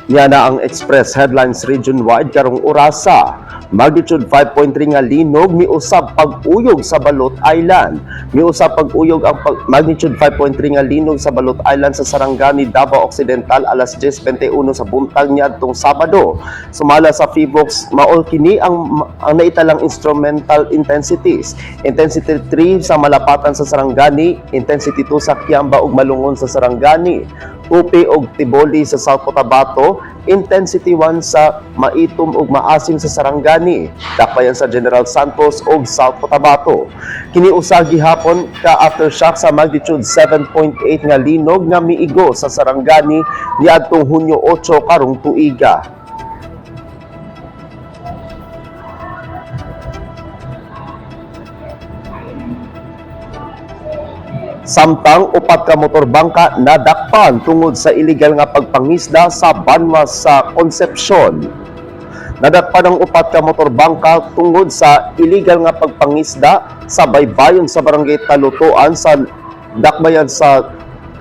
Niya na ang Express headlines region-wide karong orasa. Magnitude 5.3 nga linog miusab pag-uyog sa Balot Island. Miusab pag-uyog ang magnitude 5.3 nga linog sa Balot Island sa Sarangani, Davao Occidental alas 10:21 sa buntag niadtong Sabado. Sumala sa PHIVOLCS maol kini ang naitalang instrumental intensities. Intensity 3 sa Malapatan sa Sarangani, intensity 2 sa Kiamba ug Malungon sa Sarangani, Tupi ug Tiboli sa South Cotabato, intensity 1 sa Maitom ug Maasim sa Sarangani, dakbayan sa General Santos ug South Cotabato. Kini usa gihapon ka aftershock sa magnitude 7.8 nga linog nga miigo sa Sarangani niadtong Hunyo 8 karong tuiga. Samtang upat ka motorbangka nadakpan tungod sa illegal nga pagpangisda sa banwa sa Concepcion. Nadakpan ang upat ka motorbangka tungod sa illegal nga pagpangisda sa baybayon sa barangay Talutuan sa dakbayan sa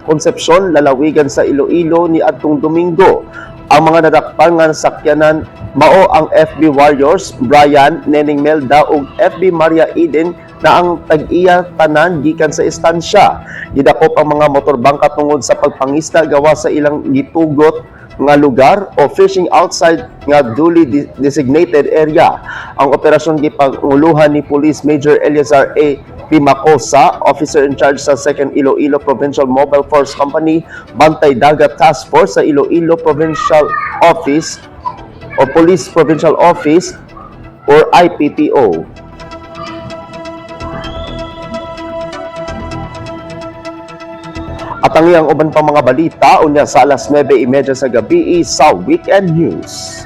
Concepcion, lalawigan sa Iloilo ni adtong Domingo. Ang mga nadakpan nga sakyanan mao ang FB Warriors, Brian, Neneng Melda ug FB Maria Eden na ang tag-iya tanan gikan sa istansya. Gidakop ang mga motorbangka tungod sa pagpangisda gawa sa ilang gitugot nga lugar o fishing outside nga duly designated area. Ang operasyon gipanguluhan ni Police Major Eliazar A. Pimacosa, officer in charge sa 2nd Iloilo Provincial Mobile Force Company, Bantay Dagat Task Force sa Iloilo Provincial Office o Police Provincial Office or IPPO. At ang iyang uban pang mga balita unya sa alas 9:30 sa gabi sa Weekend News.